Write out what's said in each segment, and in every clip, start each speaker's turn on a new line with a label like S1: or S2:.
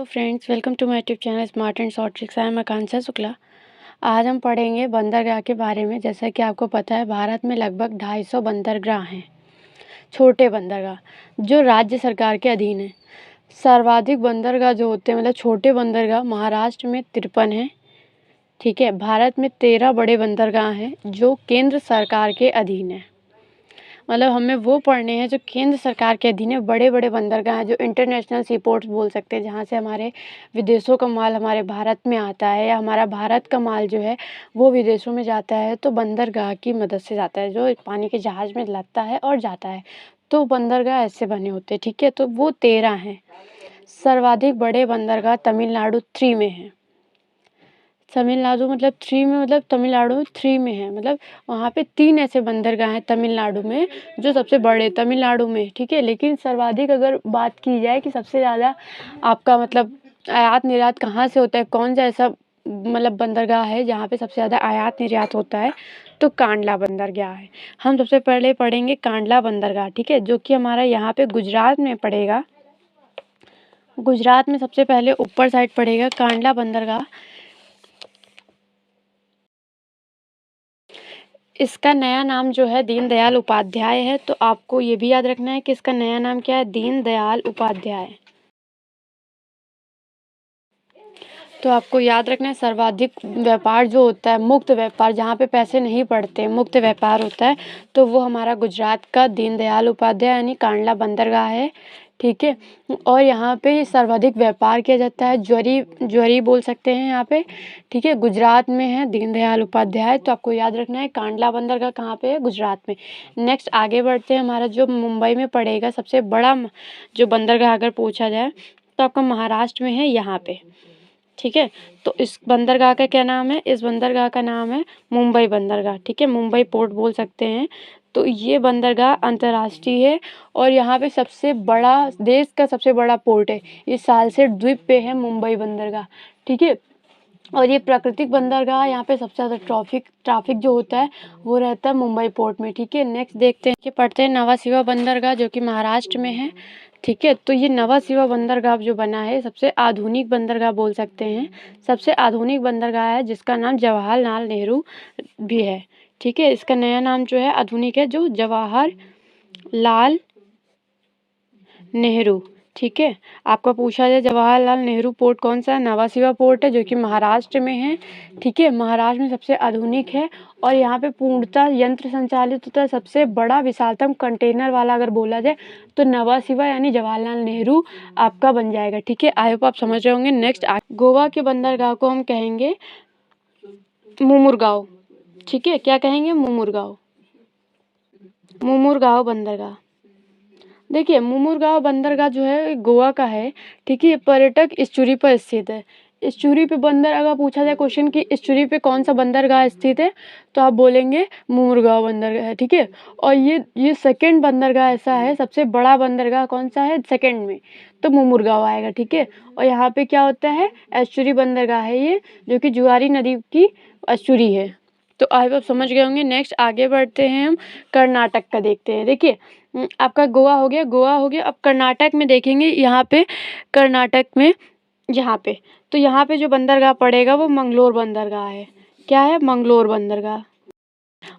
S1: Hello friends, welcome to my YouTube channel smart and short tricks. I am Akanksha Shukla. आज हम पढ़ेंगे बंदरगाह के बारे में। जैसा कि आपको पता है, भारत में लगभग 250 बंदरगाह हैं, छोटे बंदरगाह जो राज्य सरकार के अधीन हैं। सर्वाधिक बंदरगाह जो होते हैं, मतलब छोटे बंदरगाह, महाराष्ट्र में 53 हैं। ठीक है, भारत में 13 बड़े बंदरगाह हैं जो केंद्र सरकार के अधीन हैं। मतलब हमें वो पढ़ने हैं जो केंद्र सरकार के अधीन है। बड़े बड़े बंदरगाह हैं जो इंटरनेशनल सी पोर्ट्स बोल सकते हैं, जहाँ से हमारे विदेशों का माल हमारे भारत में आता है, या हमारा भारत का माल जो है वो विदेशों में जाता है, तो बंदरगाह की मदद से जाता है, जो पानी के जहाज़ में लगता है और जाता है। तो बंदरगाह ऐसे बने होते हैं। ठीक है, तो वो 13 हैं। सर्वाधिक बड़े बंदरगाह तमिलनाडु 3 में हैं। तमिलनाडु मतलब 3 में, मतलब तमिलनाडु 3 में है, मतलब वहाँ पे 3 ऐसे बंदरगाह हैं तमिलनाडु में जो सबसे बड़े तमिलनाडु में। ठीक है, लेकिन सर्वाधिक अगर बात की जाए कि सबसे ज़्यादा आपका मतलब आयात निर्यात कहाँ से होता है, कौन सा ऐसा मतलब बंदरगाह है जहाँ पे सबसे ज़्यादा आयात निर्यात होता है, तो कांडला बंदरगाह है। हम सबसे पहले पढ़ेंगे कांडला बंदरगाह। ठीक है, जो कि हमारा यहाँ पे गुजरात में पड़ेगा। गुजरात में सबसे पहले ऊपर साइड पड़ेगा कांडला बंदरगाह। इसका नया नाम जो है दीनदयाल उपाध्याय है। तो आपको ये भी याद रखना है कि इसका नया नाम क्या है, दीनदयाल उपाध्याय। तो आपको याद रखना है, सर्वाधिक व्यापार जो होता है, मुक्त व्यापार, जहाँ पे पैसे नहीं पड़ते, मुक्त व्यापार होता है, तो वो हमारा गुजरात का दीनदयाल उपाध्याय यानी कांडला बंदरगाह है। ठीक है, और यहाँ पे सर्वाधिक व्यापार किया जाता है, ज्वारी बोल सकते हैं यहाँ पे। ठीक है, गुजरात में है दीनदयाल उपाध्याय। तो आपको याद रखना है कांडला बंदरगाह कहाँ पे है, गुजरात में। नेक्स्ट आगे बढ़ते हैं, हमारा जो मुंबई में पड़ेगा सबसे बड़ा जो बंदरगाह अगर पूछा जाए तो आपका महाराष्ट्र में है यहाँ पे। ठीक है, तो इस बंदरगाह का क्या नाम है, इस बंदरगाह का नाम है मुंबई बंदरगाह। ठीक है, मुंबई पोर्ट बोल सकते हैं। तो ये बंदरगाह अंतर्राष्ट्रीय है और यहाँ पे सबसे बड़ा, देश का सबसे बड़ा पोर्ट है। इस साल से द्वीप पे है मुंबई बंदरगाह। ठीक है, और ये प्राकृतिक बंदरगाह, यहाँ पे सबसे ज़्यादा ट्रैफिक जो होता है वो रहता है मुंबई पोर्ट में। ठीक है, नेक्स्ट देखते हैं कि पढ़ते हैं नवा शिवा बंदरगाह जो कि महाराष्ट्र में है। ठीक है, तो ये नवा शिवा बंदरगाह जो बना है सबसे आधुनिक बंदरगाह बोल सकते हैं। सबसे आधुनिक बंदरगाह है जिसका नाम जवाहरलाल नेहरू भी है। ठीक है, इसका नया नाम जो है आधुनिक है, जो जवाहरलाल नेहरू। ठीक है, आपका पूछा जाए जवाहरलाल नेहरू पोर्ट कौन सा है, नवा शिवा पोर्ट है जो कि महाराष्ट्र में है। ठीक है, महाराष्ट्र में सबसे आधुनिक है और यहाँ पे पूर्णतः यंत्र संचालित होता है। सबसे बड़ा विशालतम कंटेनर वाला अगर बोला जाए तो नवा शिवा यानी जवाहरलाल नेहरू आपका बन जाएगा। ठीक है, आई होप आप समझ रहे होंगे। नेक्स्ट गोवा के बंदरगाह को हम कहेंगे मुमुरगांव। ठीक है, क्या कहेंगे, मुमुरगांव बंदरगाह। देखिए, मुमुरगांव बंदरगाह जो है गोवा का है। ठीक है, पर्यटक इस्चुरी पर स्थित है। इस्चुरी पे बंदर अगर पूछा जाए क्वेश्चन कि इस्चुरी पे कौन सा बंदरगाह स्थित है, तो आप बोलेंगे मुमुरगांव बंदरगाह है। ठीक है, और ये सेकंड बंदरगाह ऐसा है, सबसे बड़ा बंदरगाह कौन सा है सेकंड में, तो मुमुरगांव आएगा। ठीक है, और यहाँ पे क्या होता है, एस्चुरी बंदरगाह है ये, जो कि जुआरी नदी की एस्चुरी है। तो आई होप समझ गए होंगे। नेक्स्ट आगे बढ़ते हैं, हम कर्नाटक का देखते हैं। देखिए, आपका गोवा हो गया। अब कर्नाटक में देखेंगे, यहाँ पे कर्नाटक में तो यहाँ पे जो बंदरगाह पड़ेगा वो मंगलोर बंदरगाह है। क्या है, मंगलोर बंदरगाह।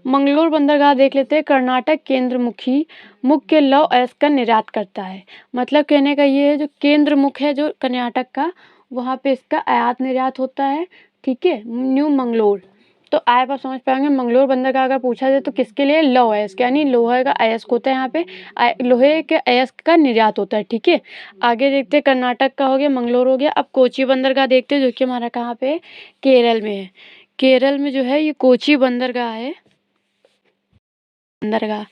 S1: मंगलोर बंदरगाह देख लेते हैं। कर्नाटक केंद्र मुख्य लौह अयस्क का निर्यात करता है। मतलब कहने का ये है, जो केंद्र मुख्य है जो कर्नाटक का, वहाँ पे इसका आयात निर्यात होता है। ठीक है, न्यू मंगलोर। तो आप समझ पाएंगे, मंगलोर बंदरगाह अगर पूछा जाए तो किसके लिए, लौह अयस्क, यानी लोहे का अयस्क होता है यहाँ पे, लोहे के अयस्क का निर्यात होता है। ठीक है, आगे देखते हैं, कर्नाटक का हो गया, मंगलोर हो गया। अब कोची बंदरगाह देखते हैं जो कि हमारा कहाँ पे है, केरल में है। केरल में जो है ये कोची बंदरगाह है, बंदरगाह।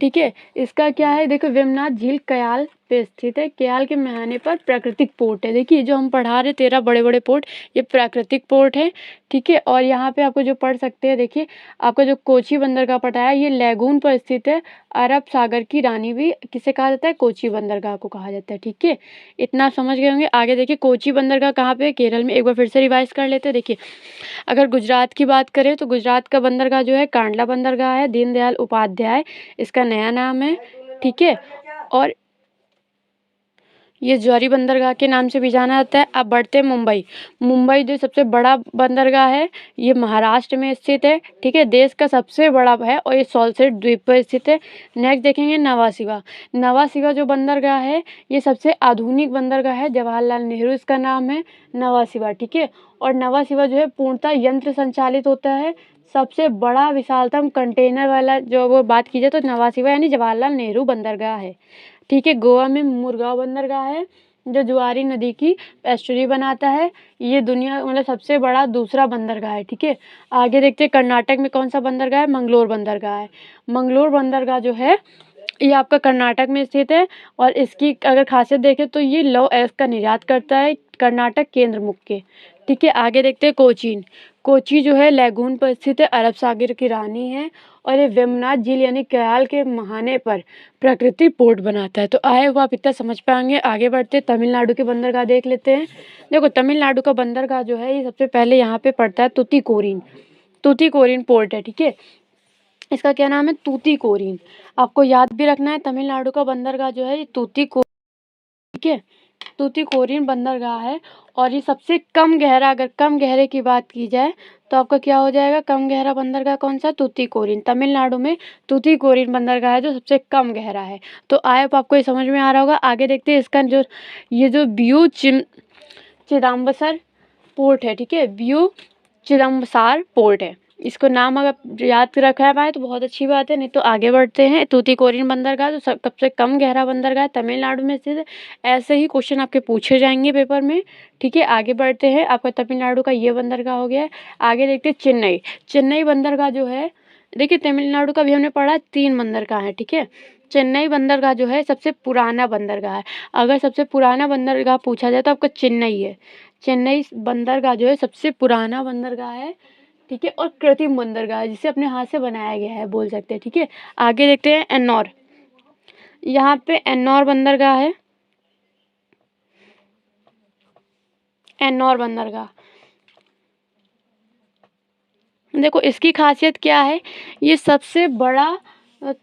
S1: ठीक है, इसका क्या है, देखो, वेमनाथ झील कयाल पे स्थित है। कयाल के मुहाने पर प्राकृतिक पोर्ट है। देखिए, जो हम पढ़ा रहे 13 बड़े बड़े पोर्ट, ये प्राकृतिक पोर्ट है। ठीक है, और यहाँ पे आपको जो पढ़ सकते हैं, देखिए आपका जो कोची बंदरगाह पढ़ाया, ये लैगून पर स्थित है। अरब सागर की रानी भी किसे कहा जाता है, कोची बंदरगाह को कहा जाता है। ठीक है, इतना समझ गए होंगे। आगे देखिए, कोची बंदरगाह कहाँ पे है, केरल में। एक बार फिर से रिवाइज कर लेते हैं। देखिए, अगर गुजरात की बात करें तो गुजरात का बंदरगाह जो है कांडला बंदरगाह है, दीनदयाल उपाध्याय इसका नया नाम है। ठीक है, और ये ज्वारी बंदरगाह के नाम से भी जाना जाता है। अब बढ़ते हैं मुंबई। मुंबई जो सबसे बड़ा बंदरगाह है, ये महाराष्ट्र में स्थित है, ठीक है। देश का सबसे बड़ा है और ये सॉल्सेट द्वीप पर स्थित है। नेक्स्ट देखेंगे नवा शिवा। नवा शिवा जो बंदरगाह है, ये सबसे आधुनिक बंदरगाह है। जवाहरलाल नेहरू इसका नाम है, नवा शिवा, ठीक है। और नवा शिवा जो है पूर्णतः यंत्र संचालित होता है। सबसे बड़ा विशालतम कंटेनर वाला जो वो बात की जाए तो नवा शिवा यानी जवाहरलाल नेहरू बंदरगाह है, ठीक है। गोवा में मुरगांव बंदरगाह है, जो जुआरी नदी की एस्चुरी बनाता है। ये दुनिया मतलब सबसे बड़ा दूसरा बंदरगाह है, ठीक है। आगे देखते हैं कर्नाटक में कौन सा बंदरगाह है, मंगलोर बंदरगाह है। मंगलोर बंदरगाह जो है ये आपका कर्नाटक में स्थित है और इसकी अगर खासियत देखें तो ये लौह अयस्क का निर्यात करता है, कर्नाटक केंद्र मुख्य, ठीक है। आगे देखते हैं कोचीन। कोची जो है लैगून पर स्थित है, अरब सागर की रानी है और ये वेमनाथ झील यानी कयाल के मुहाने पर प्राकृतिक पोर्ट बनाता है। तो आए हुआ आप इतना समझ पाएंगे। आगे बढ़ते तमिलनाडु के बंदरगाह देख लेते हैं। देखो तमिलनाडु का बंदरगाह जो है ये सबसे पहले यहाँ पे पड़ता है तुतीकोरिन। तुतीकोरिन पोर्ट है, ठीक है। इसका क्या नाम है, तूतीकोरिन। आपको याद भी रखना है तमिलनाडु का बंदरगाह जो है ये तूतीकोरिन, ठीक है। तूतीकोरिन बंदरगाह है और ये सबसे कम गहरा, अगर कम गहरे की बात की जाए तो आपका क्या हो जाएगा, कम गहरा बंदरगाह कौन सा, तूतीकोरिन। तमिलनाडु में तूतीकोरिन बंदरगाह है जो सबसे कम गहरा है। तो आए आपको ये समझ में आ रहा होगा। आगे देखते हैं इसका जो ये जो व्यू चिदम्बसर पोर्ट है, ठीक है। व्यू चिदम्बसार पोर्ट है। इसको नाम अगर याद रखा पाए तो बहुत अच्छी बात है, नहीं तो आगे बढ़ते हैं। तूतीकोरिन बंदरगाह जो सबसे कम गहरा बंदरगाह है, तमिलनाडु में स्थित है। ऐसे ही क्वेश्चन आपके पूछे जाएंगे पेपर में, ठीक है। आगे बढ़ते हैं। आपका तमिलनाडु का ये बंदरगाह हो गया है। आगे देखते हैं चेन्नई। चेन्नई बंदरगाह जो है, देखिए तमिलनाडु का भी हमने पढ़ा 3 बंदरगाह है, ठीक है। चेन्नई बंदरगाह जो है सबसे पुराना बंदरगाह है। अगर सबसे पुराना बंदरगाह पूछा जाए तो आपका चेन्नई है। चेन्नई बंदरगाह जो है सबसे पुराना बंदरगाह है, ठीक है। और कृत्रिम बंदरगाह है, जिसे अपने हाथ से बनाया गया है बोल सकते हैं, ठीक है। आगे देखते हैं एन्नौर। यहाँ पे एन्नौर बंदरगाह है, एन्नौर बंदरगाह। देखो इसकी खासियत क्या है, ये सबसे बड़ा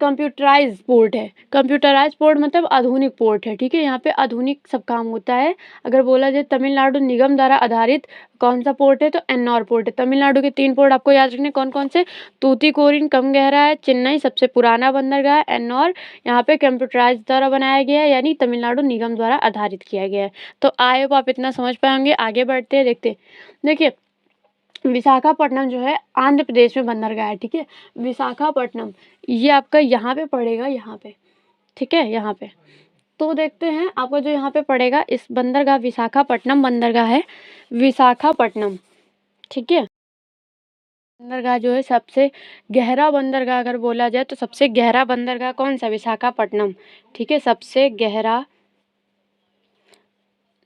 S1: कंप्यूटराइज पोर्ट है। कंप्यूटराइज पोर्ट मतलब आधुनिक पोर्ट है, ठीक है। यहाँ पे आधुनिक सब काम होता है। अगर बोला जाए तमिलनाडु निगम द्वारा आधारित कौन सा पोर्ट है तो एन्नौर पोर्ट है। तमिलनाडु के 3 पोर्ट आपको याद रखने कौन कौन से, तूतीकोरिन कम गहरा है, चेन्नई सबसे पुराना बंदरगाह है, एन्नौर यहाँ पे कंप्यूटराइज द्वारा बनाया गया है यानी तमिलनाडु निगम द्वारा आधारित किया गया है। तो आई होप आप इतना समझ पाएंगे। आगे बढ़ते हैं, देखते देखिए विशाखापट्टनम जो है आंध्र प्रदेश में बंदरगाह है, ठीक है। विशाखापट्टनम ये आपका यहाँ पे पड़ेगा, यहाँ पे, ठीक है, यहाँ पे। तो देखते हैं आपका जो यहाँ पे पड़ेगा इस बंदरगाह, विशाखापट्टनम बंदरगाह है, विशाखापट्टनम, ठीक है। बंदरगाह जो है सबसे गहरा बंदरगाह अगर बोला जाए तो सबसे गहरा बंदरगाह कौन सा, विशाखापट्टनम, ठीक है।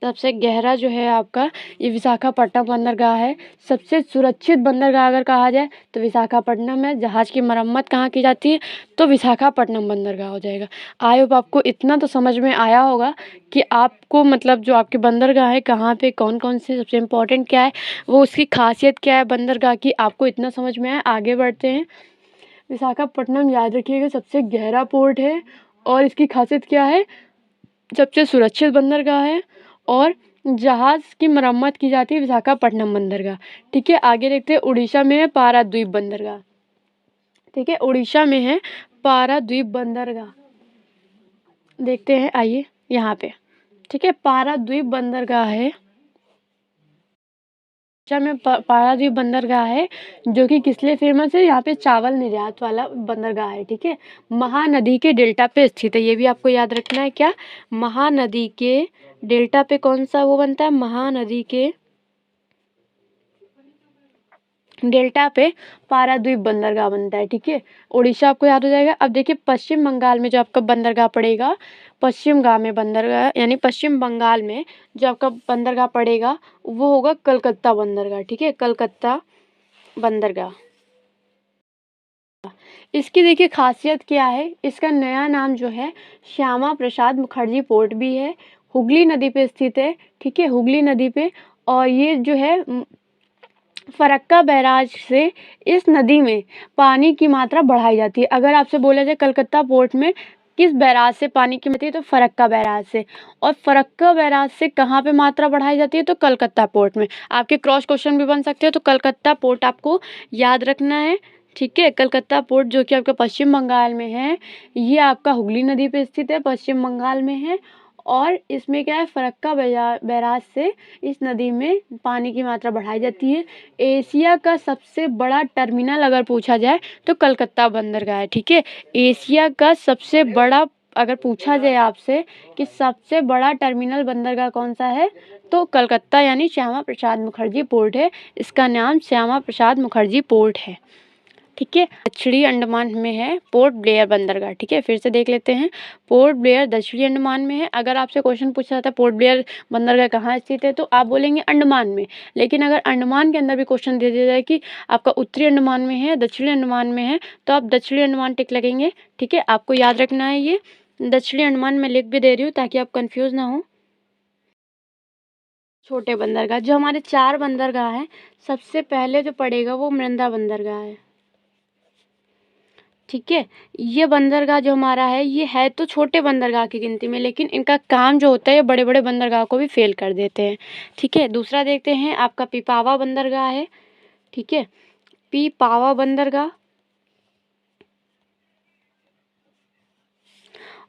S1: सबसे गहरा जो है आपका ये विशाखापट्टनम बंदरगाह है। सबसे सुरक्षित बंदरगाह अगर कहा जाए तो विशाखापट्टनम है। जहाज़ की मरम्मत कहाँ की जाती है तो विशाखापट्टनम बंदरगाह हो जाएगा। आई होप आपको इतना तो समझ में आया होगा कि आपको मतलब जो आपके बंदरगाह है कहाँ पे कौन कौन से सबसे इम्पोर्टेंट क्या है, वो उसकी खासियत क्या है बंदरगाह की, आपको इतना समझ में आया। आगे बढ़ते हैं। विशाखापट्टनम याद रखिएगा सबसे गहरा पोर्ट है और इसकी खासियत क्या है, सबसे सुरक्षित बंदरगाह है और जहाज़ की मरम्मत की जाती है विशाखापट्टनम बंदरगाह, ठीक है। आगे देखते हैं उड़ीसा में है पाराद्वीप बंदरगाह, ठीक है। उड़ीसा में है पाराद्वीप बंदरगाह, देखते हैं आइए यहाँ पे, ठीक है। पाराद्वीप बंदरगाह है, उड़ीसा में पाराद्वीप बंदरगाह है जो कि किस लिए फेमस है, यहाँ पे चावल निर्यात वाला बंदरगाह है, ठीक है। महानदी के डेल्टा पे स्थित है, ये भी आपको याद रखना है। क्या, महानदी के डेल्टा पे कौन सा वो बनता है, महानदी के डेल्टा पे पाराद्वीप बंदरगाह बनता है, ठीक है। उड़ीसा आपको याद हो जाएगा। अब देखिए पश्चिम बंगाल में जो आपका बंदरगाह पड़ेगा, पश्चिम गाँव में बंदरगाह यानी पश्चिम बंगाल में जो आपका बंदरगाह पड़ेगा वो होगा कलकत्ता बंदरगाह, ठीक है। कलकत्ता बंदरगाह। इसकी देखिए खासियत क्या है, इसका नया नाम जो है श्यामा प्रसाद मुखर्जी पोर्ट भी है, हुगली नदी पे स्थित है, ठीक है, हुगली नदी पे। और ये जो है फरक्का बैराज से इस नदी में पानी की मात्रा बढ़ाई जाती है। अगर आपसे बोला जाए कलकत्ता पोर्ट में किस बैराज से पानी की मात्रा है? तो फरक्का बैराज से। और फरक्का बैराज से कहाँ पे मात्रा बढ़ाई जाती है? तो कलकत्ता पोर्ट में। आपके क्रॉस क्वेश्चन भी बन सकते हैं, तो कलकत्ता पोर्ट आपको याद रखना है। ठीक है, कलकत्ता पोर्ट जो कि आपका पश्चिम बंगाल में है, ये आपका हुगली नदी पे स्थित है, पश्चिम बंगाल में है। और इसमें क्या है, फरक्का बैराज से इस नदी में पानी की मात्रा बढ़ाई जाती है। एशिया का सबसे बड़ा टर्मिनल अगर पूछा जाए तो कलकत्ता बंदरगाह है। ठीक है, एशिया का सबसे बड़ा अगर पूछा जाए आपसे कि सबसे बड़ा टर्मिनल बंदरगाह कौन सा है, तो कलकत्ता यानी श्यामा प्रसाद मुखर्जी पोर्ट है। इसका नाम श्यामा प्रसाद मुखर्जी पोर्ट है। ठीक है, दक्षिणी अंडमान में है पोर्ट ब्लेयर बंदरगाह। ठीक है, फिर से देख लेते हैं। पोर्ट ब्लेयर दक्षिणी अंडमान में है। अगर आपसे क्वेश्चन पूछा जाता है पोर्ट ब्लेयर बंदरगाह कहाँ स्थित है, तो आप बोलेंगे अंडमान में। लेकिन अगर अंडमान के अंदर भी क्वेश्चन दे दिया जाए कि आपका उत्तरी अंडमान में है, दक्षिणी अंडमान में है, तो आप दक्षिणी अंडमान टिक लगेंगे। ठीक है, आपको याद रखना है, ये दक्षिणी अंडमान में लिख भी दे रही हूँ ताकि आप कंफ्यूज ना हो। छोटे बंदरगाह, जो हमारे 4 बंदरगाह हैं, सबसे पहले जो पड़ेगा वो मृंदा बंदरगाह है। ठीक है, ये बंदरगाह जो हमारा है, ये है तो छोटे बंदरगाह की गिनती में, लेकिन इनका काम जो होता है ये बड़े बड़े बंदरगाह को भी फेल कर देते हैं। ठीक है, दूसरा देखते हैं, आपका पिपावा बंदरगाह है। ठीक है, पिपावा बंदरगाह।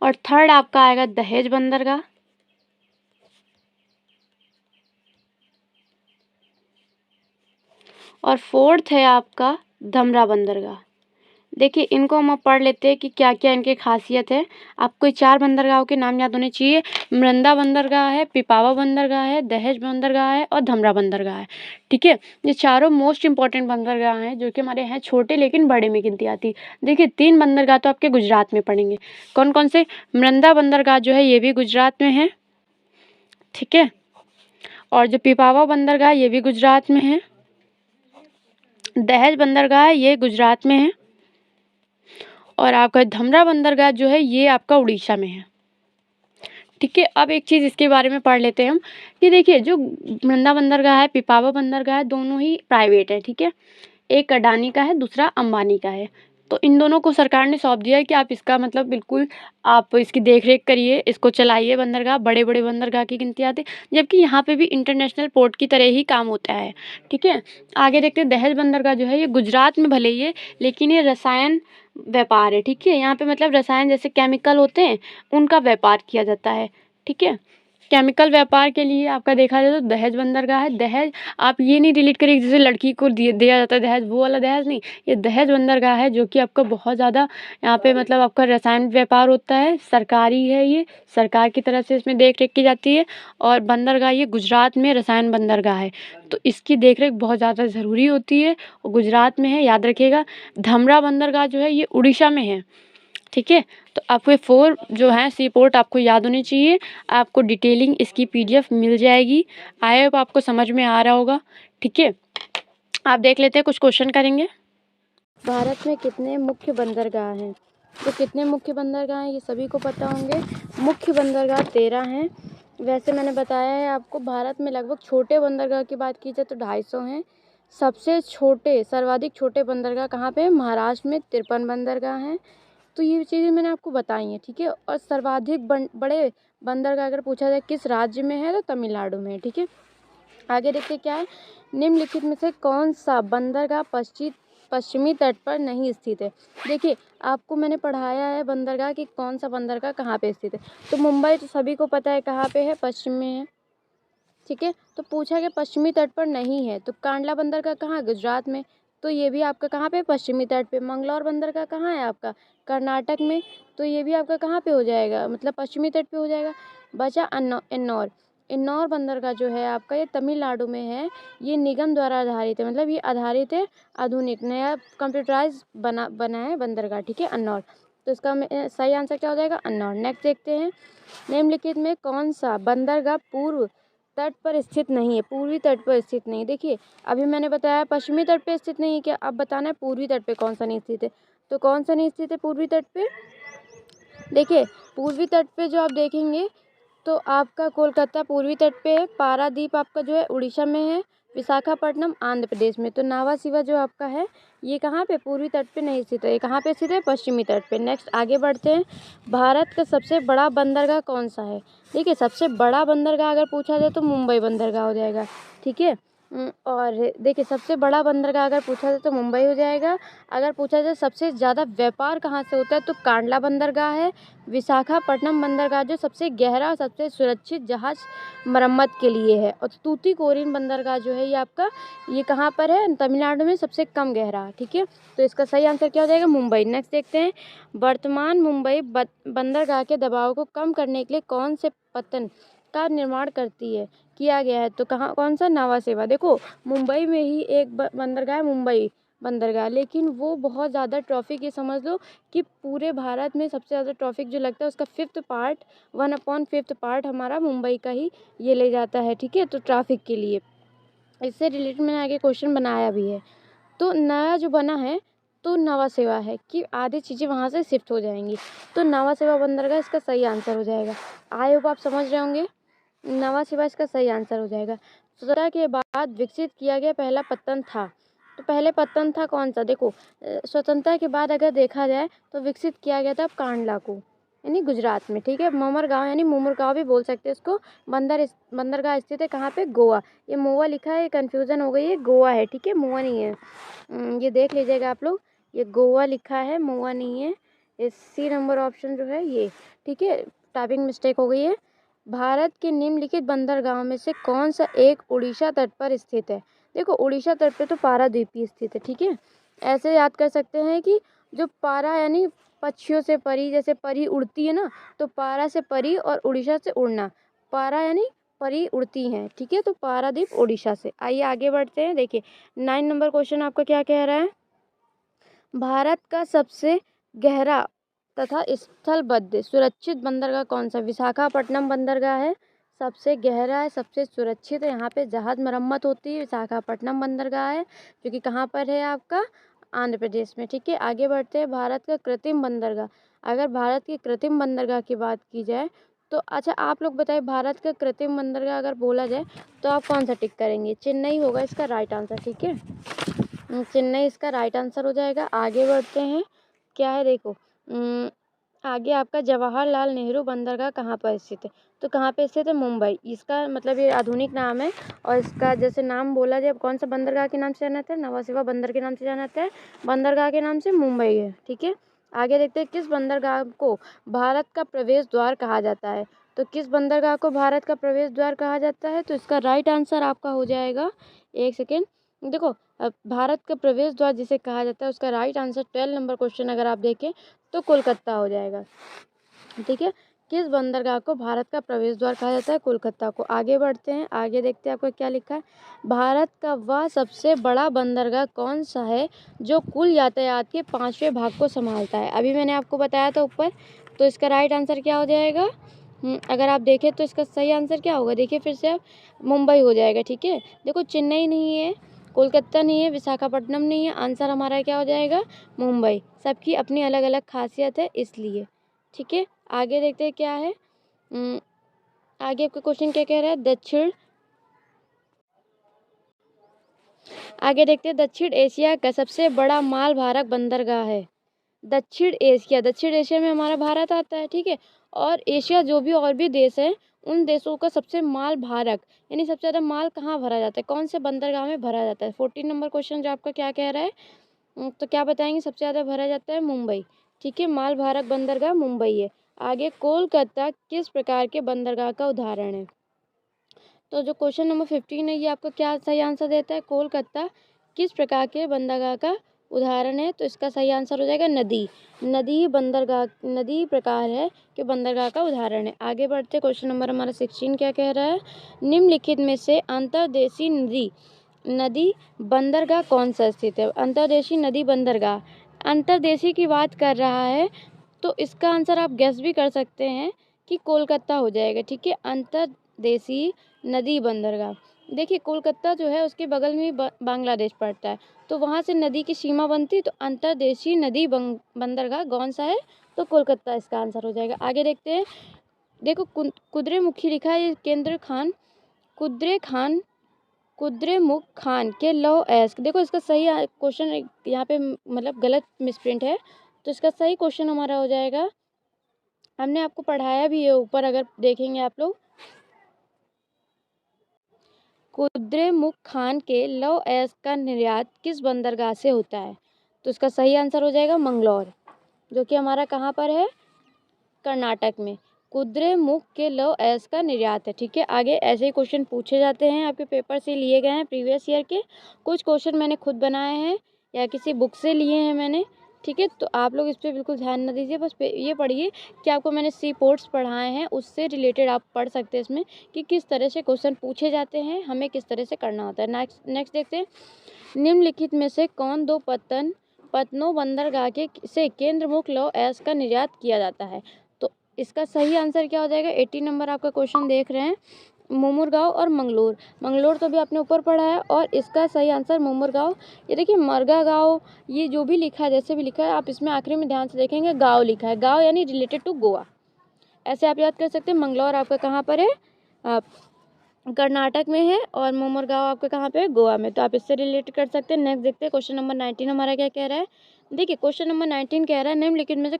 S1: और थर्ड आपका आएगा दहेज बंदरगाह। और फोर्थ है आपका धमरा बंदरगाह। देखिए, इनको हम अब पढ़ लेते हैं कि क्या क्या इनकी खासियत है। आपको ये 4 बंदरगाहों के नाम याद होने चाहिए। मृंदा बंदरगाह है, पिपावा बंदरगाह है, दहेज बंदरगाह है और धमरा बंदरगाह है। ठीक है, ये चारों मोस्ट इंपॉर्टेंट बंदरगाह हैं जो कि हमारे हैं छोटे लेकिन बड़े में गिनती आती। देखिए, 3 बंदरगाह तो आपके गुजरात में पड़ेंगे। कौन कौन से? मृंदा बंदरगाह जो है ये भी गुजरात में है। ठीक है, और जो पिपावा बंदरगाह ये भी गुजरात में है। दहेज बंदरगाह ये गुजरात में है। और आपका धमरा बंदरगाह जो है ये आपका उड़ीसा में है। ठीक है, अब एक चीज़ इसके बारे में पढ़ लेते हैं हम कि देखिए, जो मृंदा बंदरगाह है, पिपावा बंदरगाह है, दोनों ही प्राइवेट है। ठीक है, एक अडानी का है, दूसरा अंबानी का है। तो इन दोनों को सरकार ने सौंप दिया है कि आप इसका मतलब बिल्कुल आप इसकी देख रेख करिए, इसको चलाइए। बंदरगाह बड़े बड़े बंदरगाह की गिनती आती है, जबकि यहाँ पे भी इंटरनेशनल पोर्ट की तरह ही काम होता है। ठीक है, आगे देखते हैं, दहेज बंदरगाह जो है ये गुजरात में भले ही है, लेकिन ये रसायन व्यापार है। ठीक है, यहाँ पे मतलब रसायन जैसे केमिकल होते हैं उनका व्यापार किया जाता है। ठीक है, केमिकल व्यापार के लिए आपका देखा जाए तो दहेज बंदरगाह है। दहेज आप ये नहीं डिलीट करिए जैसे लड़की को दिया जाता है दहेज, वो वाला दहेज नहीं। ये दहेज बंदरगाह है जो कि आपका बहुत ज़्यादा यहाँ पे मतलब आपका रसायन व्यापार होता है, सरकारी है, ये सरकार की तरफ से इसमें देख रेख की जाती है। और बंदरगाह ये गुजरात में रसायन बंदरगाह है, तो इसकी देख रेख बहुत ज़्यादा ज़रूरी होती है और गुजरात में है, याद रखिएगा। धमरा बंदरगाह जो है ये उड़ीसा में है। ठीक है, तो आपको ये 4 जो हैं सी पोर्ट आपको याद होनी चाहिए। आपको डिटेलिंग इसकी PDF मिल जाएगी। आई होप आपको समझ में आ रहा होगा। ठीक है, आप देख लेते हैं, कुछ क्वेश्चन करेंगे। भारत में कितने मुख्य बंदरगाह हैं? तो कितने मुख्य बंदरगाह हैं ये सभी को पता होंगे। मुख्य बंदरगाह 13 हैं। वैसे मैंने बताया है आपको, भारत में लगभग छोटे बंदरगाह की बात की जाए तो 250 हैं। सबसे छोटे सर्वाधिक छोटे बंदरगाह कहाँ पे? महाराष्ट्र में 53 बंदरगाह हैं। तो ये चीज़ें मैंने आपको बताई हैं। ठीक है, और सर्वाधिक बड़े बंदरगाह अगर पूछा जाए किस राज्य में है, तो तमिलनाडु में है। ठीक है, आगे देखते क्या है, निम्नलिखित में से कौन सा बंदरगाह पश्चिमी तट पर नहीं स्थित है? देखिए, आपको मैंने पढ़ाया है बंदरगाह कि कौन सा बंदरगाह कहाँ पे स्थित है। तो मुंबई तो सभी को पता है कहाँ पे है, पश्चिम में है। ठीक है, तो पूछा कि पश्चिमी तट पर नहीं है, तो कांडला बंदरगाह कहाँ? गुजरात में। तो ये भी आपका कहाँ पे? पश्चिमी तट पे। मंगलौर बंदरगाह कहाँ है आपका? कर्नाटक में। तो ये भी आपका कहाँ पे हो जाएगा, मतलब पश्चिमी तट पे हो जाएगा। बचा एन्नौर। एन्नौर बंदरगाह जो है आपका ये तमिलनाडु में है। ये निगम द्वारा आधारित है, मतलब ये आधारित है, आधुनिक नया कंप्यूटराइज बना है बंदरगाह। ठीक है, एन्नौर। तो इसका सही आंसर क्या हो जाएगा? एन्नौर। नेक्स्ट देखते हैं, निम्नलिखित में कौन सा बंदरगाह पूर्व तट पर स्थित नहीं है? पूर्वी तट पर स्थित नहीं। देखिए, अभी मैंने बताया पश्चिमी तट पे स्थित नहीं है, क्या अब बताना है पूर्वी तट पे कौन सा नहीं स्थित है। तो कौन सा नहीं स्थित है पूर्वी तट पे? देखिए, पूर्वी तट पे जो आप देखेंगे तो आपका कोलकाता पूर्वी तट पे है। पारादीप आपका जो है उड़ीसा में है। विशाखापट्टनम आंध्र प्रदेश में। तो नावा शिवा जो आपका है ये कहाँ पे, पूर्वी तट पे नहीं स्थित है, ये कहाँ पे स्थित है, पश्चिमी तट पे। नेक्स्ट आगे बढ़ते हैं। भारत का सबसे बड़ा बंदरगाह कौन सा है? देखिए सबसे बड़ा बंदरगाह अगर पूछा जाए तो मुंबई बंदरगाह हो जाएगा, ठीक है। और देखिए सबसे बड़ा बंदरगाह अगर पूछा जाए तो मुंबई हो जाएगा। अगर पूछा जाए सबसे ज़्यादा व्यापार कहाँ से होता है तो कांडला बंदरगाह है। विशाखापट्टनम बंदरगाह जो सबसे गहरा, सबसे सुरक्षित जहाज मरम्मत के लिए है। और तूतीकोरिन बंदरगाह जो है ये आपका, ये कहाँ पर है, तमिलनाडु में सबसे कम गहरा, ठीक है। तो इसका सही आंसर क्या हो जाएगा, मुंबई। नेक्स्ट देखते हैं। वर्तमान मुंबई बंदरगाह के दबाव को कम करने के लिए कौन से पतन का निर्माण किया गया है? तो कहाँ, कौन सा, नावा सेवा। देखो मुंबई में ही एक बंदरगाह है, मुंबई बंदरगाह, लेकिन वो बहुत ज़्यादा ट्रॉफिक, ये समझ लो कि पूरे भारत में सबसे ज़्यादा ट्रॉफिक जो लगता है उसका 5th पार्ट, 1/5 पार्ट हमारा मुंबई का ही ये ले जाता है, ठीक है। तो ट्रैफिक के लिए इससे रिलेटेड मैंने आगे क्वेश्चन बनाया भी है। तो नया जो बना है तो नवा सेवा है कि आधी चीज़ें वहाँ से शिफ्ट हो जाएंगी। तो नवा सेवा बंदरगाह इसका सही आंसर हो जाएगा। आई होप आप समझ रहे होंगे, नवा सेवा इसका सही आंसर हो जाएगा। स्वतंत्रता के बाद विकसित किया गया पहला पत्तन था, तो पहले पत्तन था कौन सा? देखो स्वतंत्रता के बाद अगर देखा जाए तो विकसित किया गया था कांडला को, यानी गुजरात में, ठीक है। ममरगांव यानी मुमरगांव भी बोल सकते हैं इसको। बंदरगाह स्थित है कहाँ पे, गोवा। ये मोवा लिखा है, ये कन्फ्यूज़न हो गई है, गोवा है, ठीक है, मोवा नहीं है। ये देख लीजिएगा आप लोग, ये गोवा लिखा है, मोवा नहीं है। ये सी नंबर ऑप्शन जो है ये, ठीक है, टाइपिंग मिस्टेक हो गई है। भारत के निम्नलिखित बंदरगाहों में से कौन सा एक उड़ीसा तट पर स्थित है? देखो उड़ीसा तट पे तो पारादीप ही स्थित है, ठीक है। ऐसे याद कर सकते हैं कि जो पारा यानी पक्षियों से परी, जैसे परी उड़ती है ना, तो पारा से परी और उड़ीसा से उड़ना, पारा यानी परी उड़ती हैं, ठीक है। तो पारादीप उड़ीसा से। आइए आगे बढ़ते हैं। देखिए 9 नंबर क्वेश्चन आपका क्या कह रहा है, भारत का सबसे गहरा तथा स्थलबद्ध सुरक्षित बंदरगाह कौन सा? विशाखापट्टनम बंदरगाह है, सबसे गहरा है, सबसे सुरक्षित है, यहाँ पे जहाज मरम्मत होती है, विशाखापट्टनम बंदरगाह है, जो कि कहाँ पर है आपका, आंध्र प्रदेश में, ठीक है। आगे बढ़ते हैं। भारत का कृत्रिम बंदरगाह, अगर भारत की कृत्रिम बंदरगाह की बात की जाए तो अच्छा आप लोग बताइए, भारत का कृत्रिम बंदरगाह अगर बोला जाए तो आप कौन सा टिक करेंगे? चेन्नई होगा इसका राइट आंसर, ठीक है। चेन्नई इसका राइट आंसर हो जाएगा। आगे बढ़ते हैं। क्या है देखो, आगे आपका जवाहरलाल नेहरू बंदरगाह कहाँ पर स्थित है? तो कहाँ पे स्थित है? मुंबई। इसका मतलब ये आधुनिक नाम है, और इसका जैसे नाम बोला जाए, कौन सा बंदरगाह के नाम से जाना जाता है? नवा सेवा बंदर के नाम से जाना जाता है। बंदरगाह के नाम से मुंबई है, ठीक है। आगे देखते हैं, किस बंदरगाह को भारत का प्रवेश द्वार कहा जाता है? तो किस बंदरगाह को भारत का प्रवेश द्वार कहा जाता है? तो इसका राइट आंसर आपका हो जाएगा, एक सेकेंड, देखो भारत का प्रवेश द्वार जिसे कहा जाता है उसका राइट आंसर 12 नंबर क्वेश्चन अगर आप देखें तो कोलकाता हो जाएगा, ठीक है। किस बंदरगाह को भारत का प्रवेश द्वार कहा जाता है? कोलकाता को। आगे बढ़ते हैं। आगे देखते हैं आपका क्या लिखा है, भारत का वह सबसे बड़ा बंदरगाह कौन सा है जो कुल यातायात के 5वें भाग को संभालता है? अभी मैंने आपको बताया था ऊपर, तो इसका राइट आंसर क्या हो जाएगा? अगर आप देखें तो इसका सही आंसर क्या होगा, देखिए फिर से आप, मुंबई हो जाएगा, ठीक है। देखो चेन्नई नहीं है, कोलकाता नहीं है, विशाखापट्टनम नहीं है, आंसर हमारा क्या हो जाएगा? मुंबई। सबकी अपनी अलग अलग खासियत है इसलिए, ठीक है। आगे देखते हैं क्या है। आगे आपका क्वेश्चन क्या कह रहा है, आगे देखते हैं, दक्षिण एशिया का सबसे बड़ा माल भारक बंदरगाह है। दक्षिण एशिया में हमारा भारत आता है, ठीक है। और एशिया जो भी और भी देश है उन देशों का सबसे माल भारक यानी सबसे ज़्यादा माल कहाँ भरा जाता है, कौन से बंदरगाह में भरा जाता है? 14 नंबर क्वेश्चन जो आपका क्या कह रहा है, तो क्या बताएंगे, सबसे ज़्यादा भरा जाता है मुंबई, ठीक है। माल भारक बंदरगाह मुंबई है। आगे, कोलकाता किस प्रकार के बंदरगाह का उदाहरण है? तो जो क्वेश्चन नंबर 15 है ये आपका क्या सही आंसर देता है, कोलकाता किस प्रकार के बंदरगाह का उदाहरण है? तो इसका सही आंसर हो जाएगा नदी प्रकार है कि बंदरगाह का उदाहरण है। आगे बढ़ते, क्वेश्चन नंबर हमारा 16 क्या कह रहा है, निम्नलिखित में से अंतर्देशीय नदी बंदरगाह कौन सा स्थित है? अंतर्देशीय नदी बंदरगाह, अंतर्देशीय की बात कर रहा है तो इसका आंसर आप गेस भी कर सकते हैं कि कोलकाता हो जाएगा, ठीक है। अंतर्देशीय नदी बंदरगाह, देखिए कोलकाता जो है उसके बगल में ही बांग्लादेश पड़ता है, तो वहाँ से नदी की सीमा बनती, तो अंतर्देशीय नदी बंदरगाह कौन सा है? तो कोलकाता इसका आंसर हो जाएगा। आगे देखते हैं। देखो कुद्रेमुखी लिखा है, ये कुद्रे खान कुद्रेमुख खान के लौह अयस्क, देखो इसका सही क्वेश्चन यहाँ पे मतलब गलत मिसप्रिंट है, तो इसका सही क्वेश्चन हमारा हो जाएगा, हमने आपको पढ़ाया भी है ऊपर अगर देखेंगे आप लोग, कुद्रेमुख खान के लौह अयस्क का निर्यात किस बंदरगाह से होता है? तो इसका सही आंसर हो जाएगा मंगलौर, जो कि हमारा कहाँ पर है, कर्नाटक में। कुद्रेमुख के लौह अयस्क का निर्यात है। ठीक है, आगे ऐसे ही क्वेश्चन पूछे जाते हैं, आपके पेपर से लिए गए हैं प्रीवियस ईयर के, कुछ क्वेश्चन मैंने खुद बनाए हैं या किसी बुक से लिए हैं मैंने। ठीक है, तो आप लोग इस पर बिल्कुल ध्यान न दीजिए, बस ये पढ़िए कि आपको मैंने सी पोर्ट्स पढ़ाए हैं, उससे रिलेटेड आप पढ़ सकते हैं इसमें कि किस तरह से क्वेश्चन पूछे जाते हैं, हमें किस तरह से करना होता है। नेक्स्ट देखते हैं, निम्नलिखित में से कौन दो पतनो बंदरगाह के से केंद्रमुख लौह अयस्क का निर्यात किया जाता है? तो इसका सही आंसर क्या हो जाएगा, 80 नंबर आपका क्वेश्चन देख रहे हैं, मुमुरगांव और मंगलोर। मंगलोर तो भी आपने ऊपर पढ़ा है, और इसका सही आंसर मुमुरगांव। ये देखिए मरगा गाँव, ये जो भी लिखा है, जैसे भी लिखा है, आप इसमें आखिरी में ध्यान से देखेंगे गाँव लिखा है, गाँव यानी रिलेटेड टू गोवा, ऐसे आप याद कर सकते हैं। मंगलौर आपका कहाँ पर है, कर्नाटक में है, और मुमुरगांव आपका कहाँ पे है, गोवा में, तो आप इससे रिलेट कर सकते हैं। नेक्स्ट देखते हैं, क्वेश्चन नंबर 19 हमारा क्या कह रहा है। देखिए क्वेश्चन नंबर 19 कह रहा है, निम्नलिखित में से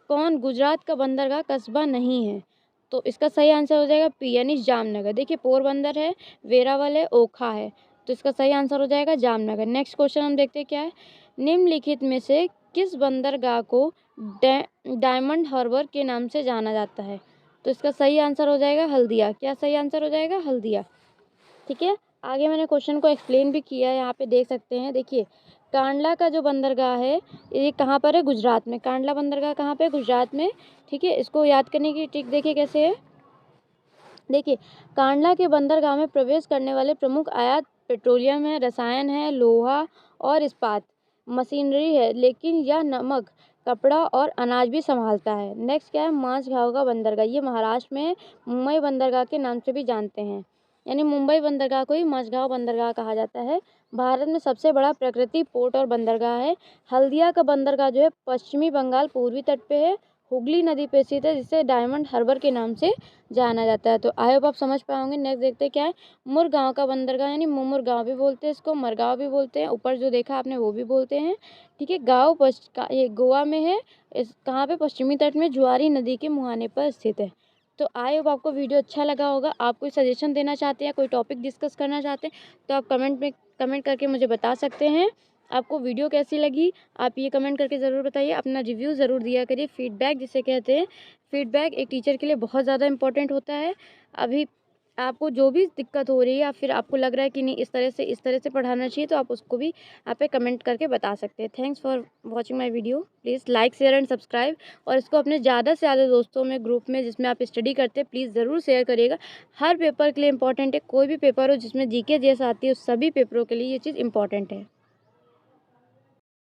S1: कौन गुजरात का बंदरगाह कस्बा नहीं है? तो इसका सही आंसर हो जाएगा पी यानी जामनगर। देखिए पोरबंदर है, वेरावल है, ओखा है, तो इसका सही आंसर हो जाएगा जामनगर। नेक्स्ट क्वेश्चन हम देखते हैं क्या है, निम्नलिखित में से किस बंदरगाह को डायमंड हार्बर के नाम से जाना जाता है? तो इसका सही आंसर हो जाएगा हल्दिया। क्या सही आंसर हो जाएगा, हल्दिया। ठीक है, आगे मैंने क्वेश्चन को एक्सप्लेन भी किया है, यहाँ पे देख सकते हैं। देखिए कांडला का जो बंदरगाह है ये कहाँ पर है, गुजरात में। कांडला बंदरगाह कहाँ पे है, गुजरात में। ठीक है, इसको याद करने की ट्रिक देखिए कैसे है। देखिए कांडला के बंदरगाह में प्रवेश करने वाले प्रमुख आयात पेट्रोलियम है, रसायन है, लोहा और इस्पात मशीनरी है, लेकिन यह नमक, कपड़ा और अनाज भी संभालता है। नेक्स्ट क्या है, माझगांव का बंदरगाह, ये महाराष्ट्र में मुंबई बंदरगाह के नाम से भी जानते हैं, यानी मुंबई बंदरगाह को ही माझगांव बंदरगाह कहा जाता है। भारत में सबसे बड़ा प्रकृति पोर्ट और बंदरगाह है। हल्दिया का बंदरगाह जो है पश्चिमी बंगाल पूर्वी तट पे है, हुगली नदी पे स्थित है, जिसे डायमंड हार्बर के नाम से जाना जाता है। तो आई होप आप समझ पाए होंगे। नेक्स्ट देखते हैं क्या है, मुरगांव का बंदरगाह, यानी मुमुरगांव भी बोलते हैं इसको, मरगांव भी बोलते हैं, ऊपर जो देखा आपने वो भी बोलते हैं। ठीक है, गाँव ये गोवा में है, इस कहाँ पे, पश्चिमी तट में जुआरी नदी के मुहाने पर स्थित है। तो आई होप आपको वीडियो अच्छा लगा होगा। आप कोई सजेशन देना चाहते हैं, कोई टॉपिक डिस्कस करना चाहते हैं, तो आप कमेंट करके मुझे बता सकते हैं। आपको वीडियो कैसी लगी आप ये कमेंट करके ज़रूर बताइए, अपना रिव्यू ज़रूर दिया करिए। फीडबैक जिसे कहते हैं, फीडबैक एक टीचर के लिए बहुत ज़्यादा इंपॉर्टेंट होता है। अभी आपको जो भी दिक्कत हो रही है या फिर आपको लग रहा है कि नहीं इस तरह से पढ़ाना चाहिए, तो आप उसको भी आप पे कमेंट करके बता सकते हैं। Thanks for watching my video. Please like share and subscribe, और इसको अपने ज़्यादा से ज़्यादा दोस्तों में, ग्रुप में जिसमें आप स्टडी करते हैं, प्लीज़ ज़रूर शेयर करिएगा। हर पेपर के लिए इंपॉर्टेंट है, कोई भी पेपर हो जिसमें जीके जैसा आती है, उस सभी पेपरों के लिए ये चीज़ इंपॉर्टेंट है।